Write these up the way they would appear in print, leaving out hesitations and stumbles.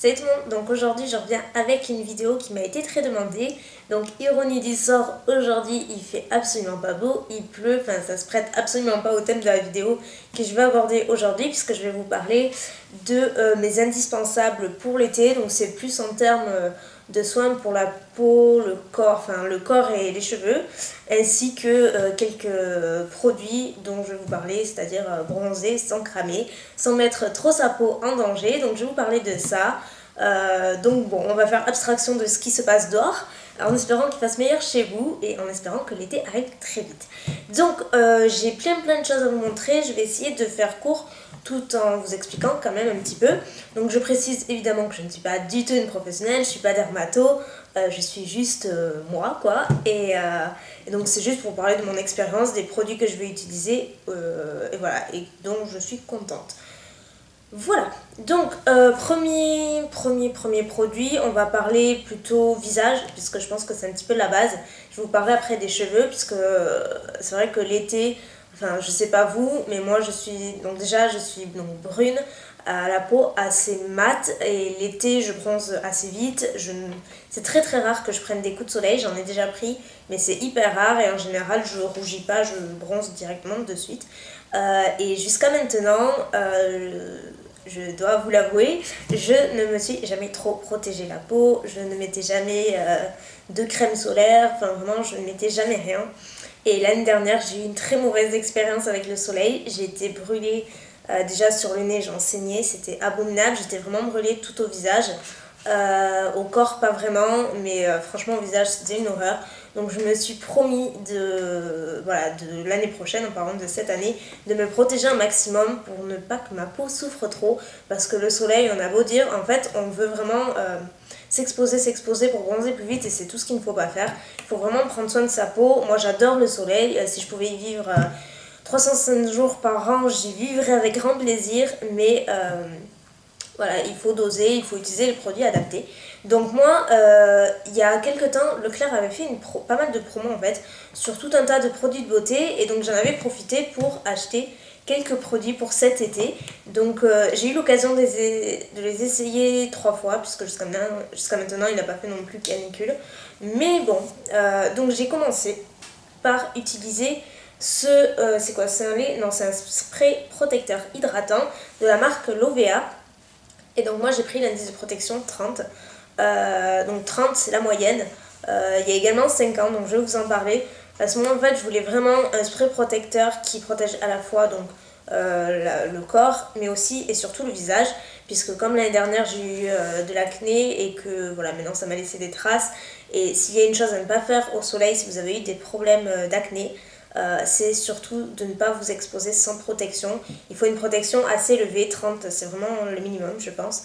Salut tout le monde, donc aujourd'hui je reviens avec une vidéo qui m'a été très demandée. Donc ironie du sort, aujourd'hui il fait absolument pas beau, il pleut, enfin ça se prête absolument pas au thème de la vidéo que je vais aborder aujourd'hui puisque je vais vous parler de mes indispensables pour l'été. Donc c'est plus en termes de soins pour la peau, le corps et les cheveux, ainsi que quelques produits dont je vais vous parler, c'est-à-dire bronzer sans cramer, sans mettre trop sa peau en danger. Donc je vais vous parler de ça. Donc bon, on va faire abstraction de ce qui se passe dehors, en espérant qu'il fasse meilleur chez vous et en espérant que l'été arrive très vite. Donc j'ai plein de choses à vous montrer, je vais essayer de faire court tout en vous expliquant quand même un petit peu. Donc je précise évidemment que je ne suis pas du tout une professionnelle, je suis pas dermato, je suis juste moi quoi. Et donc c'est juste pour parler de mon expérience, des produits que je vais utiliser et voilà, et dont je suis contente. Voilà, donc premier produit, on va parler plutôt visage, puisque je pense que c'est un petit peu la base. Je vais vous parler après des cheveux, puisque c'est vrai que l'été, enfin je sais pas vous, mais moi je suis, donc déjà je suis donc brune, à la peau assez mate, et l'été je bronze assez vite. C'est très rare que je prenne des coups de soleil, j'en ai déjà pris, mais c'est hyper rare, et en général je rougis pas, je bronze directement de suite. Et jusqu'à maintenant, je dois vous l'avouer, je ne me suis jamais trop protégé la peau, je ne mettais jamais de crème solaire, enfin vraiment je ne mettais jamais rien. Et l'année dernière, j'ai eu une très mauvaise expérience avec le soleil, j'ai été brûlée déjà sur le nez, j'en saignais, c'était abominable, j'étais vraiment brûlée tout au visage. Au corps pas vraiment, mais franchement au visage c'était une horreur. Donc je me suis promis de l'année prochaine, en parlant de cette année, de me protéger un maximum pour ne pas que ma peau souffre trop. Parce que le soleil, on a beau dire, en fait on veut vraiment s'exposer pour bronzer plus vite, et c'est tout ce qu'il ne faut pas faire. Il faut vraiment prendre soin de sa peau. Moi j'adore le soleil, si je pouvais y vivre 305 jours par an, j'y vivrais avec grand plaisir, mais voilà, il faut doser, il faut utiliser les produits adaptés. Donc moi, il y a quelques temps, Leclerc avait fait pas mal de promos en fait, sur tout un tas de produits de beauté, et donc j'en avais profité pour acheter quelques produits pour cet été. Donc j'ai eu l'occasion de les essayer 3 fois, puisque jusqu'à maintenant il n'a pas fait non plus canicule. Mais bon, donc j'ai commencé par utiliser c'est quoi? C'est un lait? Non, c'est un spray protecteur hydratant de la marque Lovea. Et donc moi j'ai pris l'indice de protection 30. Donc 30 c'est la moyenne. Il y a également 50, donc je vais vous en parler. À ce moment en fait je voulais vraiment un spray protecteur qui protège à la fois donc, le corps, mais aussi et surtout le visage, puisque comme l'année dernière j'ai eu de l'acné et que voilà, maintenant ça m'a laissé des traces. Et s'il y a une chose à ne pas faire au soleil si vous avez eu des problèmes d'acné, c'est surtout de ne pas vous exposer sans protection. Il faut une protection assez élevée, 30 c'est vraiment le minimum je pense.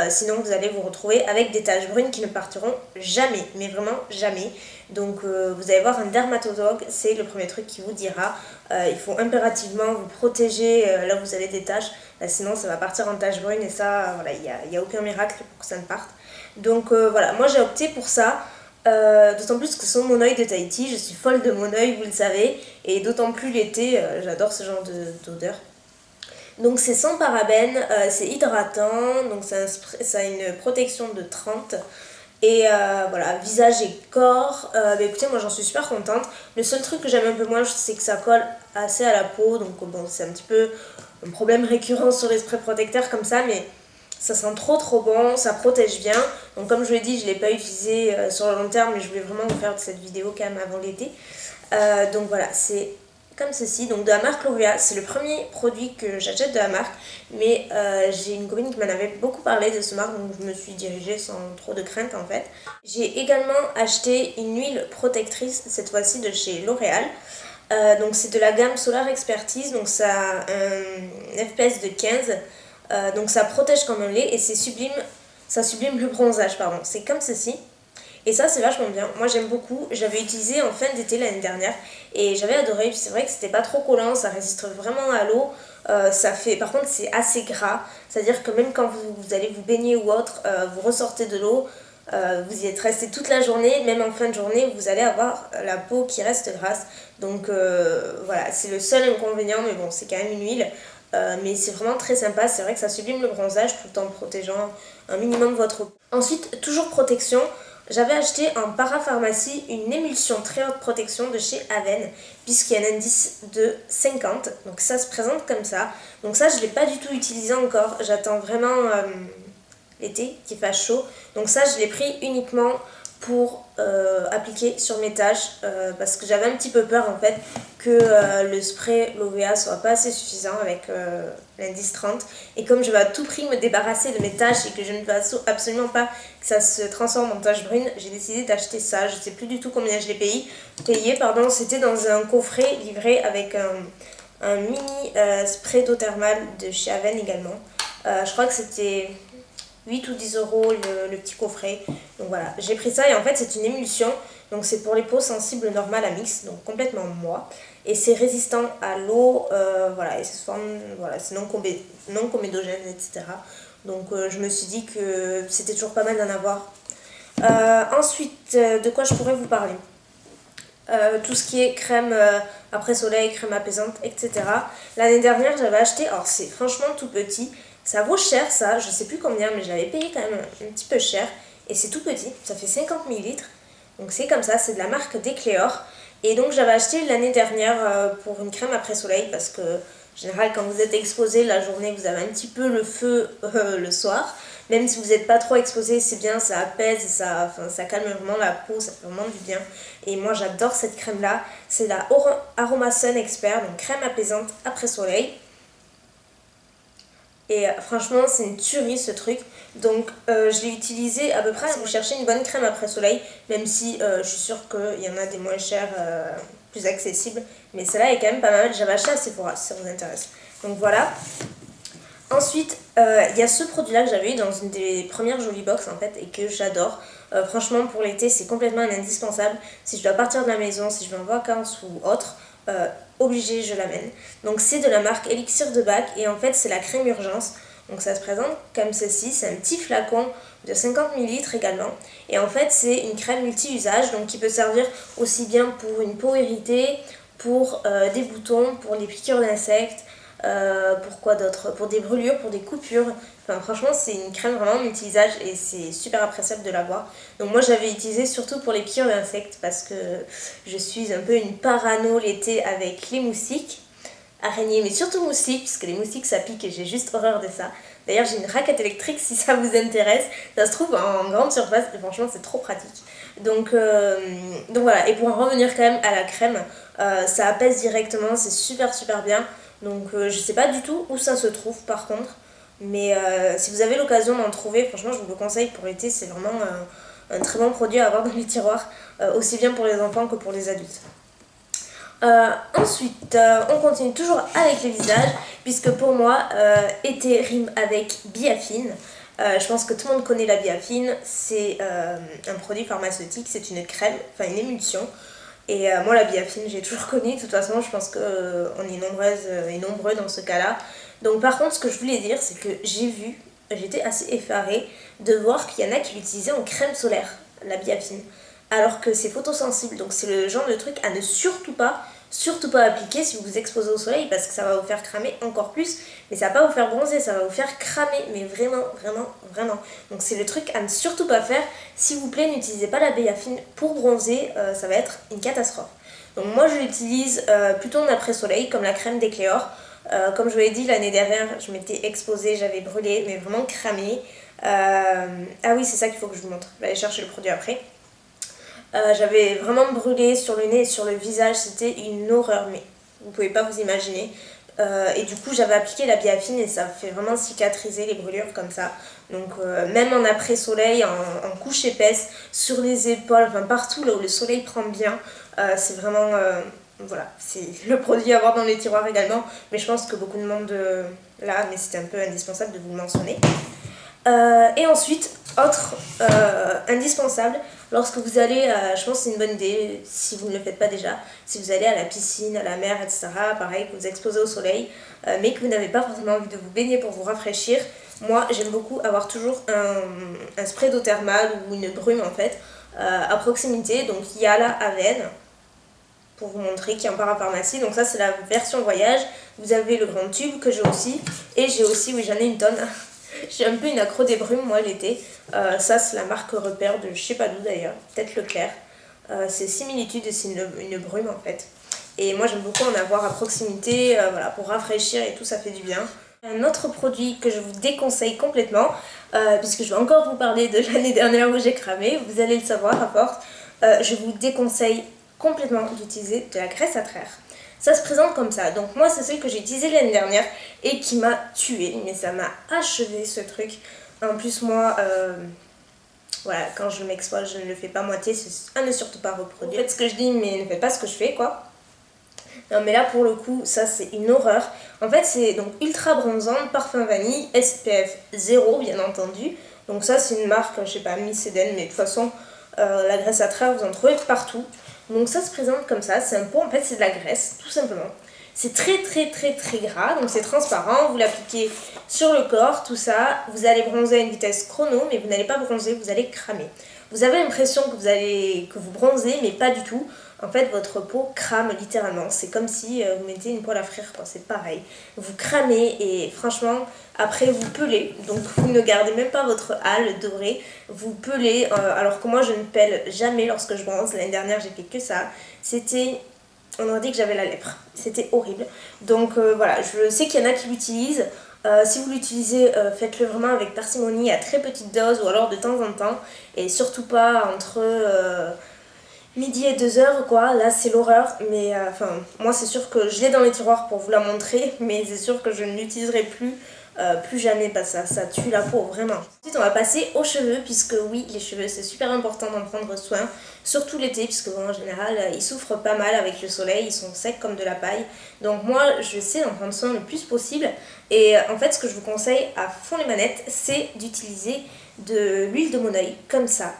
Sinon vous allez vous retrouver avec des taches brunes qui ne partiront jamais, mais vraiment jamais. Donc vous allez voir un dermatologue, c'est le premier truc qui vous dira. Il faut impérativement vous protéger là où vous avez des taches, sinon ça va partir en taches brunes, et ça voilà, il n'y a aucun miracle pour que ça ne parte. Donc voilà, moi j'ai opté pour ça. D'autant plus que c'est mon œil de Tahiti, je suis folle de mon œil, vous le savez, et d'autant plus l'été, j'adore ce genre d'odeur. Donc c'est sans parabènes, c'est hydratant, donc ça a une protection de 30. Et voilà, visage et corps, écoutez, moi j'en suis super contente. Le seul truc que j'aime un peu moins, c'est que ça colle assez à la peau, donc bon, c'est un petit peu un problème récurrent sur les sprays protecteurs comme ça, mais ça sent trop bon, ça protège bien. Donc comme je vous l'ai dit, je ne l'ai pas utilisé sur le long terme, mais je voulais vraiment vous faire cette vidéo quand même avant l'été. Donc voilà, c'est comme ceci, donc de la marque L'Oréal. C'est le premier produit que j'achète de la marque, mais j'ai une copine qui m'en avait beaucoup parlé de ce marque, donc je me suis dirigée sans trop de crainte en fait. J'ai également acheté une huile protectrice, cette fois-ci de chez L'Oréal. Donc c'est de la gamme Solar Expertise, donc ça a un FPS de 15. Donc ça protège comme un lait et ça sublime le bronzage, pardon. C'est comme ceci. Et ça c'est vachement bien, moi j'aime beaucoup, j'avais utilisé en fin d'été l'année dernière et j'avais adoré. Puis c'est vrai que c'était pas trop collant, ça résiste vraiment à l'eau, par contre c'est assez gras, c'est à dire que même quand vous allez vous baigner ou autre, vous ressortez de l'eau, vous y êtes resté toute la journée, même en fin de journée vous allez avoir la peau qui reste grasse. Donc voilà, c'est le seul inconvénient, mais bon c'est quand même une huile. mais c'est vraiment très sympa, c'est vrai que ça sublime le bronzage tout en protégeant un minimum votre peau. Ensuite, toujours protection, j'avais acheté en parapharmacie une émulsion très haute protection de chez Aven, puisqu'il y a un indice de 50, donc ça se présente comme ça. Donc ça, je ne l'ai pas du tout utilisé encore, j'attends vraiment l'été qu'il fasse chaud. Donc ça, je l'ai pris uniquement pour appliquer sur mes taches parce que j'avais un petit peu peur en fait que le spray l'OVA soit pas assez suffisant avec l'indice 30, et comme je veux à tout prix me débarrasser de mes taches et que je ne veux absolument pas que ça se transforme en taches brunes, j'ai décidé d'acheter ça. Je sais plus du tout combien je l'ai payé, c'était dans un coffret livré avec un mini spray d'eau thermale de chez Aven également. Je crois que c'était 8 ou 10 euros le petit coffret. Donc voilà, j'ai pris ça et en fait c'est une émulsion. Donc c'est pour les peaux sensibles normales à mix, donc complètement moi. Et c'est résistant à l'eau, voilà, et voilà, c'est non comédogène, etc. Donc je me suis dit que c'était toujours pas mal d'en avoir. Ensuite, de quoi je pourrais vous parler? Tout ce qui est crème après soleil, crème apaisante, etc. L'année dernière j'avais acheté, alors c'est franchement tout petit, ça vaut cher ça, je sais plus combien, mais je l'avais payé quand même un petit peu cher. Et c'est tout petit, ça fait 50 ml. Donc c'est comme ça, c'est de la marque Decléor. Et donc j'avais acheté l'année dernière pour une crème après soleil parce que en général quand vous êtes exposé la journée vous avez un petit peu le feu le soir. Même si vous n'êtes pas trop exposé, c'est bien, ça apaise, ça calme vraiment la peau, ça fait vraiment du bien. Et moi j'adore cette crème là, c'est la Aroma Sun Expert, donc crème apaisante après soleil. Et franchement c'est une tuerie ce truc. Donc je l'ai utilisé à peu près si vous cherchez une bonne crème après soleil, même si je suis sûre qu'il y en a des moins chères, plus accessibles. Mais celle-là est quand même pas mal, j'avais acheté à Sephora si ça vous intéresse. Donc voilà. Ensuite, il y a ce produit-là que j'avais eu dans une des premières Jolie Box en fait et que j'adore. Franchement pour l'été c'est complètement un indispensable. Si je dois partir de la maison, si je vais en vacances ou autre, obligé je l'amène. Donc c'est de la marque Elixir de Bac et en fait c'est la crème urgence. Donc ça se présente comme ceci, c'est un petit flacon de 50 ml également. Et en fait c'est une crème multi-usage donc qui peut servir aussi bien pour une peau irritée, pour des boutons, pour les piqûres d'insectes. Pour quoi d'autre? Pour des brûlures, pour des coupures. Enfin franchement c'est une crème vraiment multi-usage et c'est super appréciable de l'avoir. Donc moi j'avais utilisé surtout pour les piqûres d'insectes parce que je suis un peu une parano l'été avec les moustiques, araignées mais surtout moustiques puisque les moustiques ça pique et j'ai juste horreur de ça. D'ailleurs j'ai une raquette électrique si ça vous intéresse, ça se trouve en grande surface et franchement c'est trop pratique. Donc voilà, et pour en revenir quand même à la crème, ça apaise directement, c'est super bien. Donc je sais pas du tout où ça se trouve par contre, mais si vous avez l'occasion d'en trouver, franchement je vous le conseille pour l'été, c'est vraiment un très bon produit à avoir dans les tiroirs, aussi bien pour les enfants que pour les adultes. Ensuite, on continue toujours avec les visages, puisque pour moi, été rime avec Biafine. Je pense que tout le monde connaît la Biafine, c'est un produit pharmaceutique, c'est une crème, enfin une émulsion. Et moi la Biafine j'ai toujours connu, de toute façon je pense qu'on est nombreuses et nombreux dans ce cas-là. Donc par contre ce que je voulais dire c'est que j'étais assez effarée de voir qu'il y en a qui l'utilisaient en crème solaire, la Biafine. Alors que c'est photosensible, donc c'est le genre de truc à ne surtout pas appliquer si vous vous exposez au soleil parce que ça va vous faire cramer encore plus, mais ça va pas vous faire bronzer, ça va vous faire cramer, mais vraiment. Donc c'est le truc à ne surtout pas faire. S'il vous plaît, n'utilisez pas la Biafine pour bronzer, ça va être une catastrophe. Donc moi je l'utilise plutôt en après-soleil comme la crème d'Ecléor. Comme je vous l'ai dit l'année dernière, je m'étais exposée, j'avais brûlé, mais vraiment cramé. Ah oui, c'est ça qu'il faut que je vous montre. Je vais aller chercher le produit après. J'avais vraiment brûlé sur le nez et sur le visage, c'était une horreur, mais vous pouvez pas vous imaginer. Et du coup j'avais appliqué la Biafine et ça fait vraiment cicatriser les brûlures comme ça. Donc même en après soleil, en couche épaisse, sur les épaules, enfin partout là où le soleil prend bien, c'est vraiment voilà, c'est le produit à avoir dans les tiroirs également. Mais je pense que beaucoup de monde là, mais c'était un peu indispensable de vous le mentionner. Et ensuite, autre indispensable, lorsque vous allez, je pense que c'est une bonne idée, si vous ne le faites pas déjà, si vous allez à la piscine, à la mer, etc., pareil, que vous exposez au soleil, mais que vous n'avez pas forcément envie de vous baigner pour vous rafraîchir, moi j'aime beaucoup avoir toujours un spray d'eau thermale ou une brume en fait, à proximité, donc il y a la Aven. pour vous montrer, qui est en parapharmacie. Donc ça c'est la version voyage. Vous avez le grand tube que j'ai aussi. Et j'ai aussi, oui j'en ai une tonne. J'ai un peu une accro des brumes moi l'été. Ça c'est la marque Repère de je sais pas d'où d'ailleurs, peut-être Leclerc. C'est similitude et c'est une brume en fait. Et moi j'aime beaucoup en avoir à proximité, voilà, pour rafraîchir et tout, ça fait du bien. Un autre produit que je vous déconseille complètement, puisque je vais encore vous parler de l'année dernière où j'ai cramé, vous allez le savoir à force, je vous déconseille complètement d'utiliser de la graisse à traire. Ça se présente comme ça, donc moi c'est celle que j'ai utilisée l'année dernière et qui m'a tuée, mais ça m'a achevé ce truc. En plus moi, voilà, quand je m'expose je ne le fais pas moitié, c'est à ne surtout pas reproduire. Faites ce que je dis mais ne faites pas ce que je fais quoi. Non mais là pour le coup ça c'est une horreur. En fait c'est donc ultra bronzante, parfum vanille, SPF 0 bien entendu. Donc ça c'est une marque, je sais pas, Mycédène, mais de toute façon la graisse à traire vous en trouvez partout. Donc ça se présente comme ça, c'est un pot, en fait c'est de la graisse tout simplement. C'est très gras, donc c'est transparent, vous l'appliquez sur le corps, tout ça, vous allez bronzer à une vitesse chrono, mais vous n'allez pas bronzer, vous allez cramer. Vous avez l'impression que vous bronzez, mais pas du tout. En fait, votre peau crame littéralement. C'est comme si vous mettez une poêle à frire, quoi. C'est pareil. Vous cramez et franchement, après vous pelez. Donc vous ne gardez même pas votre hâle doré. Vous pelez, alors que moi je ne pèle jamais lorsque je bronze. L'année dernière, j'ai fait que ça. On aurait dit que j'avais la lèpre. C'était horrible. Donc voilà, je sais qu'il y en a qui l'utilisent. Si vous l'utilisez, faites-le vraiment avec parcimonie, à très petite dose ou alors de temps en temps. Et surtout pas entre midi et 2 heures quoi. Là c'est l'horreur. Mais enfin, moi c'est sûr que je l'ai dans les tiroirs pour vous la montrer. Mais c'est sûr que je ne l'utiliserai plus jamais parce que ça tue la peau vraiment. Ensuite on va passer aux cheveux puisque oui les cheveux c'est super important d'en prendre soin, surtout l'été puisque bon, en général ils souffrent pas mal avec le soleil, ils sont secs comme de la paille. Donc moi je sais d'en prendre soin le plus possible et en fait ce que je vous conseille à fond les manettes c'est d'utiliser de l'huile de monoeil comme ça.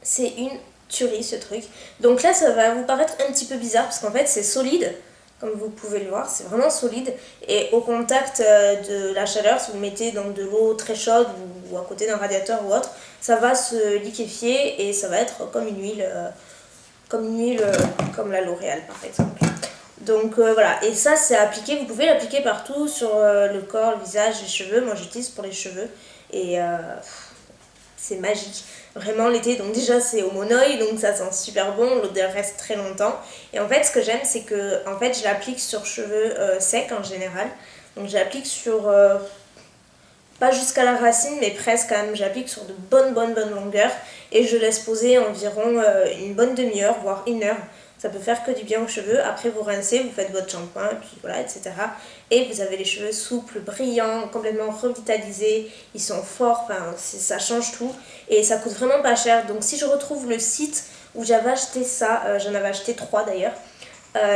C'est une tuerie ce truc. Donc là ça va vous paraître un petit peu bizarre parce qu'en fait c'est solide. Comme vous pouvez le voir, c'est vraiment solide et au contact de la chaleur, si vous mettez donc de l'eau très chaude ou à côté d'un radiateur ou autre, ça va se liquéfier et ça va être comme une huile, comme la L'Oréal par exemple. Donc voilà, et ça c'est appliqué, vous pouvez l'appliquer partout sur le corps, le visage, les cheveux. Moi j'utilise pour les cheveux et c'est magique. Vraiment l'été, donc déjà c'est au monoeil, donc ça sent super bon, l'odeur reste très longtemps. Et en fait ce que j'aime c'est que en fait je l'applique sur cheveux secs en général. Donc je l'applique sur, pas jusqu'à la racine mais presque quand même, j'applique sur de bonnes longueurs. Et je laisse poser environ une bonne demi-heure, voire 1 heure. Ça peut faire que du bien aux cheveux. Après vous rincez, vous faites votre shampoing, et puis voilà, etc. Et vous avez les cheveux souples, brillants, complètement revitalisés. Ils sont forts, enfin ça change tout. Et ça coûte vraiment pas cher. Donc si je retrouve le site où j'avais acheté ça, j'en avais acheté 3 d'ailleurs.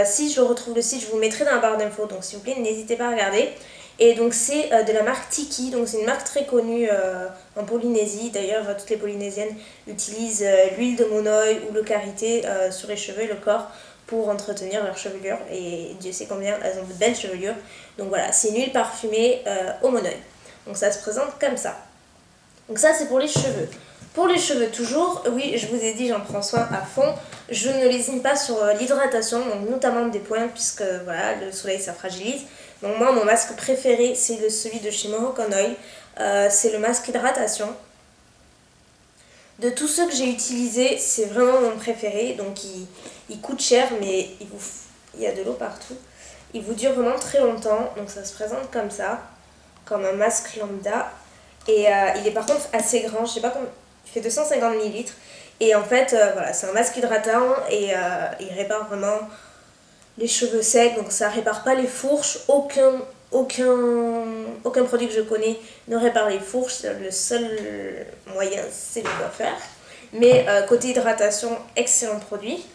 Si je retrouve le site, je vous mettrai dans la barre d'infos. Donc s'il vous plaît, n'hésitez pas à regarder. Et donc c'est de la marque Tiki, donc c'est une marque très connue en Polynésie. D'ailleurs toutes les Polynésiennes utilisent l'huile de monoeil ou le karité sur les cheveux et le corps pour entretenir leur chevelure. Et Dieu sait combien elles ont de belles chevelures. Donc voilà, c'est une huile parfumée au monoeil. Donc ça se présente comme ça. Donc ça c'est pour les cheveux. Pour les cheveux toujours, oui je vous ai dit j'en prends soin à fond. Je ne lésine pas sur l'hydratation, donc notamment des points puisque voilà, le soleil ça fragilise. Donc moi mon masque préféré c'est celui de chez Moroccan Oil, c'est le masque hydratation. De tous ceux que j'ai utilisés c'est vraiment mon préféré, donc il coûte cher mais il y a de l'eau partout. Il vous dure vraiment très longtemps, donc ça se présente comme ça, comme un masque lambda. Et il est par contre assez grand, je sais pas comment, il fait 250 ml. Et en fait voilà, c'est un masque hydratant et il répare vraiment les cheveux secs, donc ça répare pas les fourches. Aucun produit que je connais ne répare les fourches, le seul moyen c'est le coiffeur. Mais côté hydratation, excellent produit.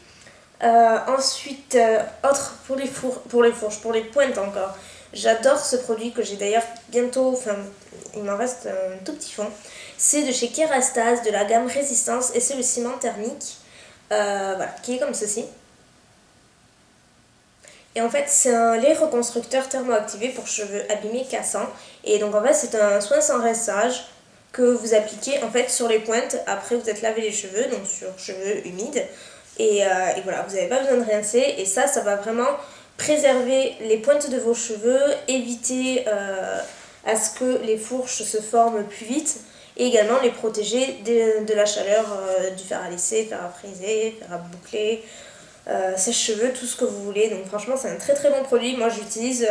Ensuite, autre pour les fourches, pour les pointes encore. J'adore ce produit que j'ai d'ailleurs bientôt, enfin il m'en reste un tout petit fond. C'est de chez Kerastase, de la gamme Résistance et c'est le ciment thermique, voilà, qui est comme ceci. Et en fait c'est un lait reconstructeur thermoactivé pour cheveux abîmés cassants. Et donc en fait c'est un soin sans rinçage que vous appliquez en fait sur les pointes après vous êtes lavé les cheveux, donc sur cheveux humides. Et voilà, vous n'avez pas besoin de rincer. Et ça va vraiment préserver les pointes de vos cheveux, éviter à ce que les fourches se forment plus vite et également les protéger de la chaleur du fer à lisser, fer à friser, fer à boucler, sèche-cheveux, tout ce que vous voulez. Donc franchement c'est un très très bon produit. Moi j'utilise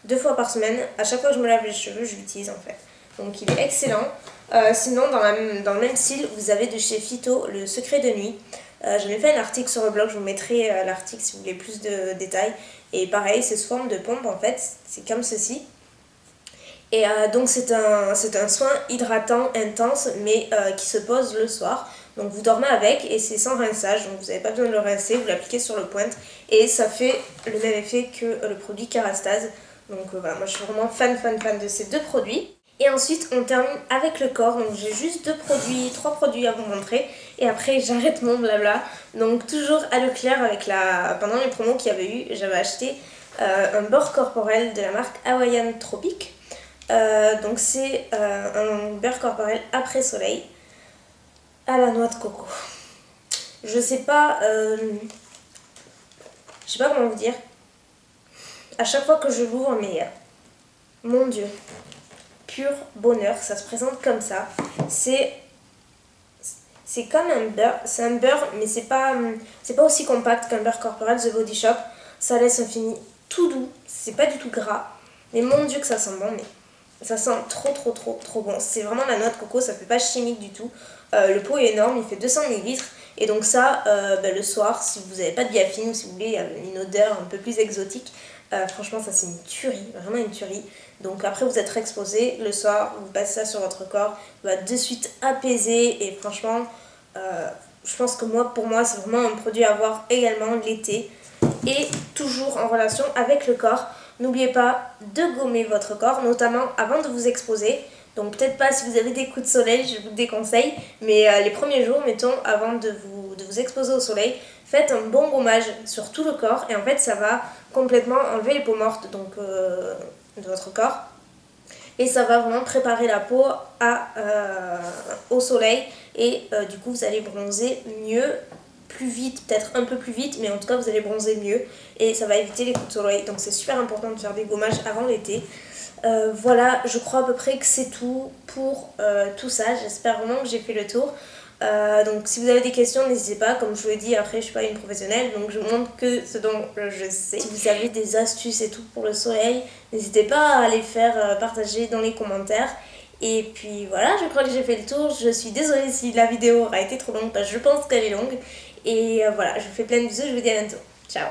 2 fois par semaine. À chaque fois que je me lave les cheveux, je l'utilise en fait. Donc il est excellent. Sinon dans le même style, vous avez de chez Phyto le secret de nuit. J'en ai fait un article sur le blog, je vous mettrai l'article si vous voulez plus de détails. Et pareil, c'est sous forme de pompe en fait, c'est comme ceci. Et donc c'est un soin hydratant intense mais qui se pose le soir. Donc vous dormez avec et c'est sans rinçage, donc vous n'avez pas besoin de le rincer, vous l'appliquez sur le pointe et ça fait le même effet que le produit Kérastase. Donc voilà, moi je suis vraiment fan de ces 2 produits. Et ensuite on termine avec le corps, donc j'ai juste 3 produits à vous montrer et après j'arrête mon blabla. Donc toujours à Leclerc pendant les promos qu'il y avait eu, j'avais acheté un beurre corporel de la marque Hawaiian Tropic. Donc c'est un beurre corporel après soleil à la noix de coco. Je sais pas comment vous dire. À chaque fois que je l'ouvre, mais mon dieu, pur bonheur, ça se présente comme ça. C'est comme un beurre, c'est un beurre mais c'est pas aussi compact qu'un beurre corporel The Body Shop. Ça laisse un fini tout doux, c'est pas du tout gras. Mais mon dieu que ça sent bon, mais ça sent trop bon. C'est vraiment la noix de coco, ça fait pas chimique du tout. Le pot est énorme, il fait 200 ml. Et donc ça, le soir, si vous n'avez pas de biafine ou si vous voulez une odeur un peu plus exotique, franchement ça c'est une tuerie, vraiment une tuerie. Donc après vous êtes exposé, le soir vous passez ça sur votre corps, va de suite apaiser et franchement je pense que pour moi c'est vraiment un produit à avoir également l'été et toujours en relation avec le corps. N'oubliez pas de gommer votre corps, notamment avant de vous exposer. Donc peut-être pas si vous avez des coups de soleil, je vous le déconseille, mais les premiers jours, mettons, avant de vous exposer au soleil, faites un bon gommage sur tout le corps et en fait ça va complètement enlever les peaux mortes de votre corps. Et ça va vraiment préparer la peau au soleil et du coup vous allez bronzer mieux, plus vite, peut-être un peu plus vite, mais en tout cas vous allez bronzer mieux et ça va éviter les coups de soleil. Donc c'est super important de faire des gommages avant l'été. Voilà, je crois à peu près que c'est tout pour tout ça. J'espère vraiment que j'ai fait le tour. Donc si vous avez des questions, n'hésitez pas. Comme je vous l'ai dit, après je suis pas une professionnelle, donc je vous montre que ce dont je sais. Si vous avez des astuces et tout pour le soleil, n'hésitez pas à les faire partager dans les commentaires. Et puis voilà, je crois que j'ai fait le tour. Je suis désolée si la vidéo aura été trop longue, parce que je pense qu'elle est longue. Et voilà, je vous fais plein de bisous, je vous dis à bientôt. Ciao.